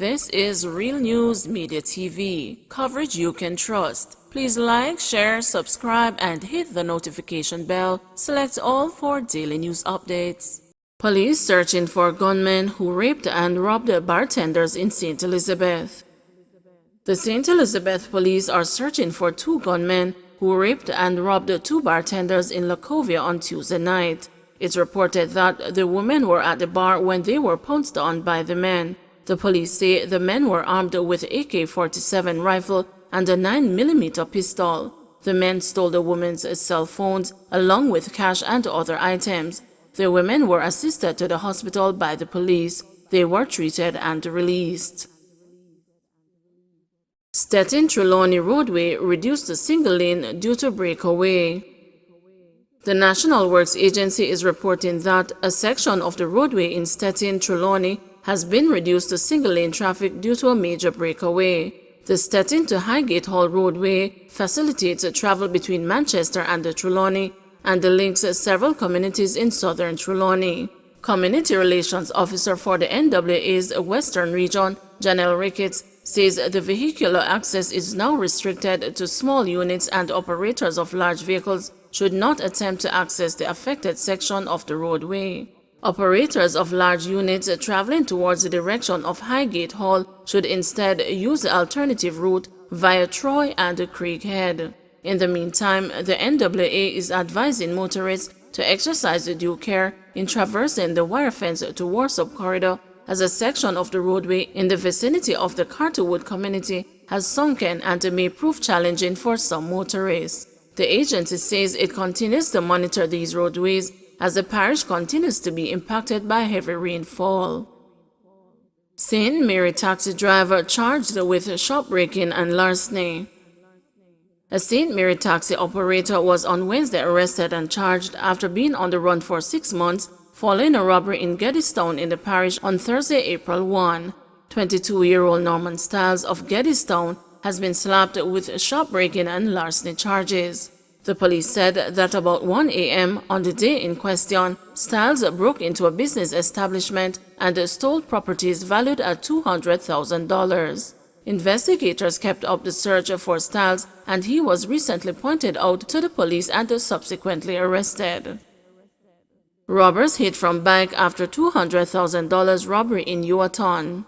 This is Real News Media TV, coverage you can trust. Please like, share, subscribe, and hit the notification bell. Select all for daily news updates. Police searching for gunmen who raped and robbed bartenders in St. Elizabeth. The St. Elizabeth police are searching for two gunmen who raped and robbed two bartenders in Lacovia on Tuesday night. It's reported that the women were at the bar when they were pounced on by the men. The police say the men were armed with AK-47 rifle and a 9mm pistol. The men stole the women's cell phones along with cash and other items. The women were assisted to the hospital by the police. They were treated and released. Stettin-Trelawney Roadway reduced to single lane due to breakaway. The National Works Agency is reporting that a section of the roadway in Stettin-Trelawney has been reduced to single-lane traffic due to a major breakaway. The Stettin to Highgate Hall roadway facilitates travel between Manchester and the Trelawney and links several communities in southern Trelawney. Community Relations Officer for the NWA's Western Region, Janelle Ricketts, says the vehicular access is now restricted to small units and operators of large vehicles should not attempt to access the affected section of the roadway. Operators of large units traveling towards the direction of Highgate Hall should instead use the alternative route via Troy and Craighead. In the meantime, the NWA is advising motorists to exercise due care in traversing the wire fence to Warsop Corridor, as a section of the roadway in the vicinity of the Carterwood community has sunken and may prove challenging for some motorists. The agency says it continues to monitor these roadways as the parish continues to be impacted by heavy rainfall. St. Mary taxi driver charged with shoplifting and larceny. A St. Mary taxi operator was on Wednesday arrested and charged after being on the run for 6 months following a robbery in Geddestown in the parish on Thursday, April 1. 22-year-old Norman Stiles of Geddestown has been slapped with shoplifting and larceny charges. The police said that about 1 a.m. on the day in question, Stiles broke into a business establishment and stole properties valued at $200,000. Investigators kept up the search for Stiles, and he was recently pointed out to the police and subsequently arrested. Robbers hit from bike after $200,000 robbery in Yuaton.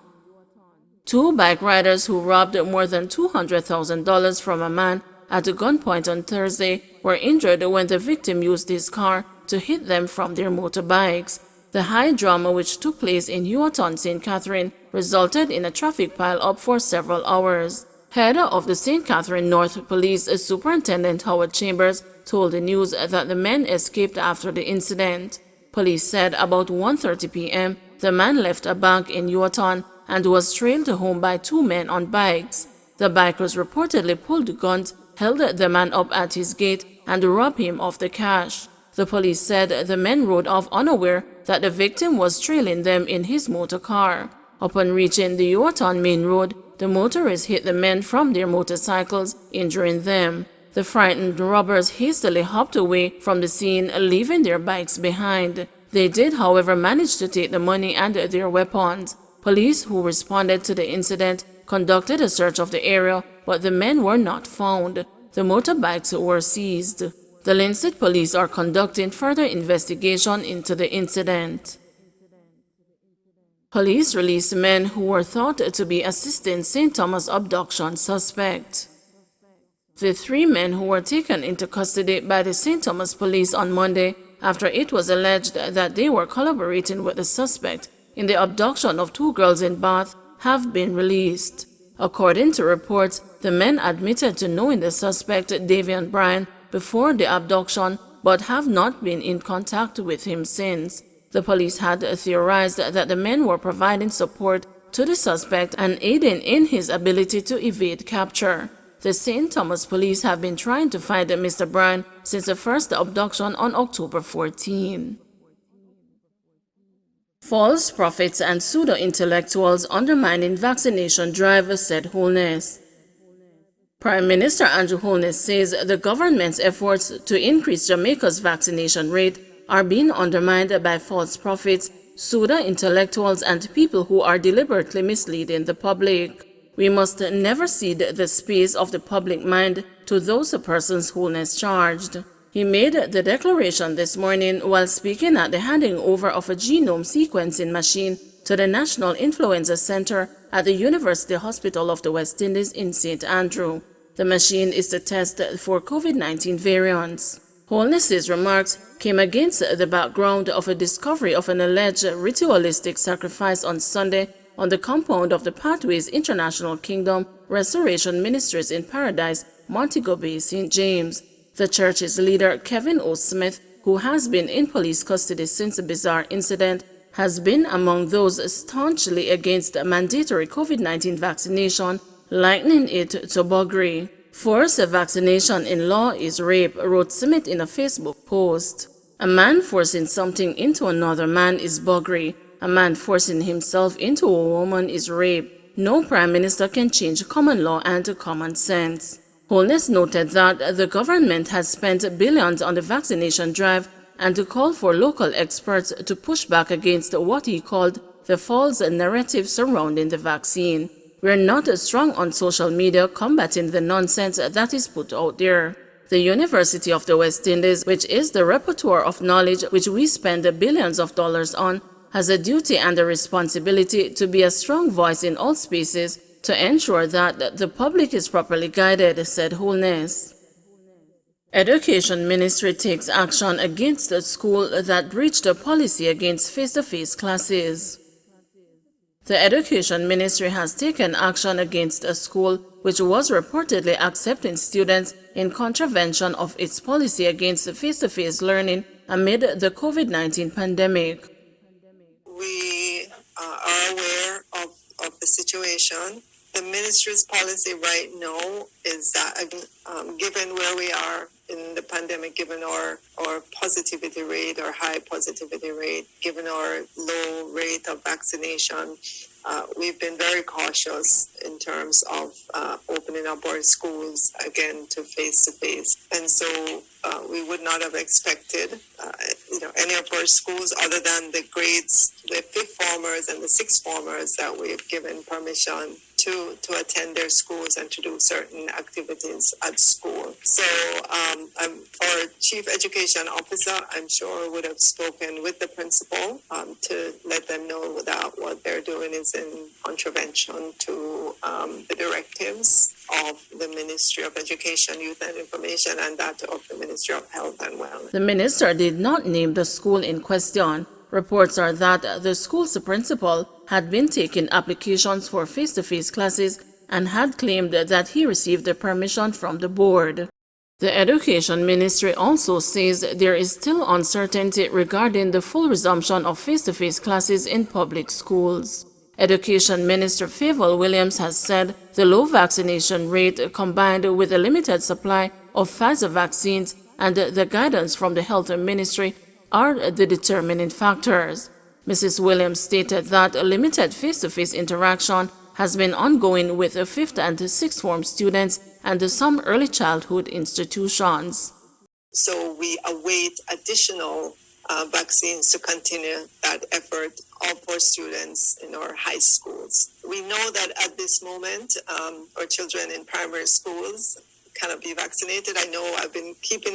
Two bike riders who robbed more than $200,000 from a man at gunpoint on Thursday were injured when the victim used his car to hit them from their motorbikes. The high drama, which took place in Yuaton, St. Catherine, resulted in a traffic pile-up for several hours. Head of the St. Catherine North Police Superintendent Howard Chambers told the news that the men escaped after the incident. Police said about 1:30 p.m. the man left a bank in Yuaton and was trailed home by two men on bikes. The bikers reportedly pulled guns, held the man up at his gate, and robbed him of the cash. The police said the men rode off unaware that the victim was trailing them in his motor car. Upon reaching the Yuaton main road, the motorists hit the men from their motorcycles, injuring them. The frightened robbers hastily hopped away from the scene, leaving their bikes behind. They did, however, manage to take the money and their weapons. Police who responded to the incident conducted a search of the area, but the men were not found. The motorbikes were seized. The Linstead police are conducting further investigation into the incident. Police released men who were thought to be assisting St. Thomas abduction suspect. The three men who were taken into custody by the St. Thomas police on Monday after it was alleged that they were collaborating with the suspect in the abduction of two girls in Bath have been released. According to reports, the men admitted to knowing the suspect, Davian Bryan, before the abduction, but have not been in contact with him since. The police had theorized that the men were providing support to the suspect and aiding in his ability to evade capture. The St. Thomas police have been trying to find Mr. Bryan since the first abduction on October 14. False prophets and pseudo-intellectuals undermining vaccination drive, said Holness. Prime Minister Andrew Holness says the government's efforts to increase Jamaica's vaccination rate are being undermined by false prophets pseudo-intellectuals, and people who are deliberately misleading the public. We must never cede the space of the public mind to those persons wholeness charged. He made the declaration this morning while speaking at the handing over of a genome sequencing machine to the National Influenza Center at the University Hospital of the West Indies in St. Andrew. The machine is to test for COVID-19 variants. Holness's remarks came against the background of a discovery of an alleged ritualistic sacrifice on Sunday on the compound of the Pathways International Kingdom Restoration Ministries in Paradise, Montego Bay, St. James. The church's leader, Kevin O. Smith, who has been in police custody since the bizarre incident, has been among those staunchly against mandatory COVID-19 vaccination, likening it to buggery. Forced vaccination in law is rape, wrote Smith in a Facebook post. A man forcing something into another man is buggery. A man forcing himself into a woman is rape. No prime minister can change common law and common sense. Holness noted that the government has spent billions on the vaccination drive and to call for local experts to push back against what he called the false narrative surrounding the vaccine. We're not strong on social media combating the nonsense that is put out there. The University of the West Indies, which is the repertoire of knowledge which we spend billions of dollars on, has a duty and a responsibility to be a strong voice in all spaces to ensure that the public is properly guided, said Holness. Education Ministry takes action against a school that breached a policy against face-to-face classes. The Education Ministry has taken action against a school which was reportedly accepting students in contravention of its policy against face-to-face learning amid the COVID-19 pandemic. We are aware of the situation. The ministry's policy right now is that, given where we are in the pandemic, given our positivity rate, our high positivity rate, given our low rate of vaccination, we've been very cautious in terms of opening up our schools again to face-to-face. And so we would not have expected any of our schools other than the grades, the fifth formers and the sixth formers that we've given permission to attend their schools and to do certain activities at school. So our chief education officer, I'm sure, would have spoken with the principal to let them know that what they're doing is in contravention to the directives of the Ministry of Education, Youth and Information and that of the Ministry of Health and Wellness. The minister did not name the school in question. Reports are that the school's principal had been taking applications for face-to-face classes and had claimed that he received the permission from the board. The Education Ministry also says there is still uncertainty regarding the full resumption of face-to-face classes in public schools. Education Minister Favour Williams has said the low vaccination rate combined with a limited supply of Pfizer vaccines and the guidance from the Health Ministry are the determining factors. Mrs. Williams stated that a limited face-to-face interaction has been ongoing with 5th and 6th form students and some early childhood institutions. So we await additional vaccines to continue that effort of our students in our high schools. We know that at this moment, our children in primary schools cannot be vaccinated. I know I've been keeping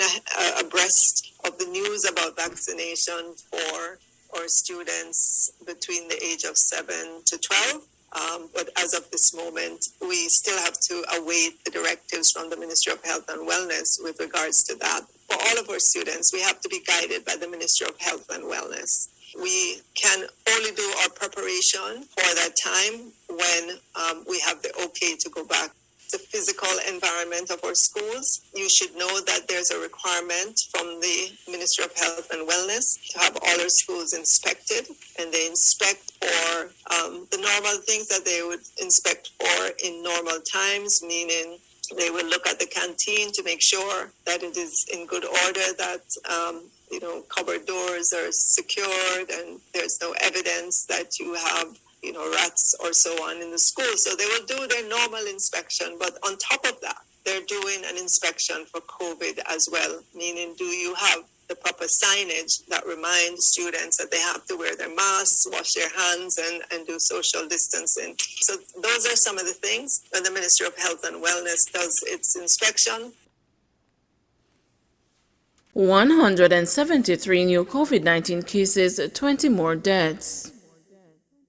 abreast of the news about vaccination for our students between the age of 7 to 12. But as of this moment, we still have to await the directives from the Ministry of Health and Wellness with regards to that. For all of our students, we have to be guided by the Ministry of Health and Wellness. We can only do our preparation for that time when we have the okay to go back. The physical environment of our schools. You should know that there's a requirement from the Ministry of Health and Wellness to have all our schools inspected, and they inspect for the normal things that they would inspect for in normal times, meaning they will look at the canteen to make sure that it is in good order, that cupboard doors are secured and there's no evidence that you have rats or so on in the school. So they will do their normal inspection, but on top of that, they're doing an inspection for COVID as well, meaning do you have the proper signage that remind students that they have to wear their masks, wash their hands, and do social distancing. So those are some of the things when the Ministry of Health and Wellness does its inspection. 173 new COVID-19 cases, 20 more deaths.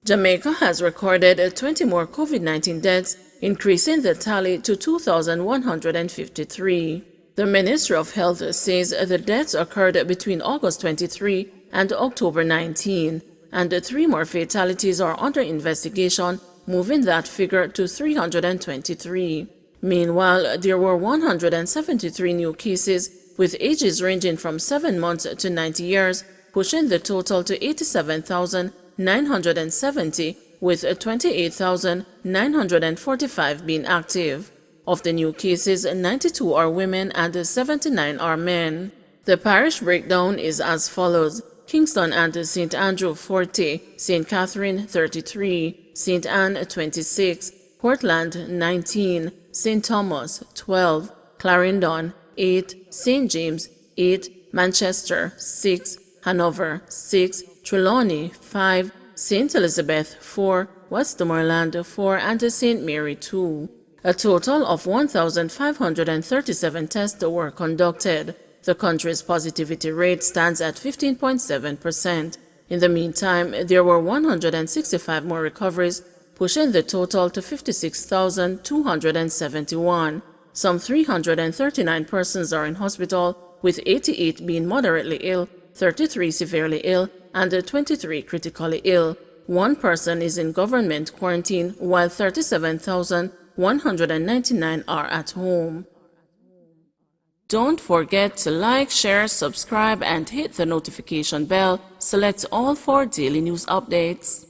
Jamaica has recorded 20 more COVID-19 deaths, increasing the tally to 2,153. The Ministry of Health says the deaths occurred between August 23 and October 19, and 3 more fatalities are under investigation, moving that figure to 323. Meanwhile, there were 173 new cases with ages ranging from 7 months to 90 years, pushing the total to 87,970, with 28,945 being active. Of the new cases, 92 are women and 79 are men. The parish breakdown is as follows: Kingston and St. Andrew 40, St. Catherine 33, St. Anne 26, Portland 19, St. Thomas 12, Clarendon 8, St. James 8, Manchester 6, Hanover 6, Trelawney 5, St. Elizabeth 4, Westmoreland 4, and St. Mary 2. A total of 1,537 tests were conducted. The country's positivity rate stands at 15.7%. In the meantime, there were 165 more recoveries, pushing the total to 56,271. Some 339 persons are in hospital, with 88 being moderately ill, 33 severely ill, and 23 critically ill. 1 person is in government quarantine, while 37,199 are at home. Don't forget to like, share, subscribe, and hit the notification bell. Select all for daily news updates.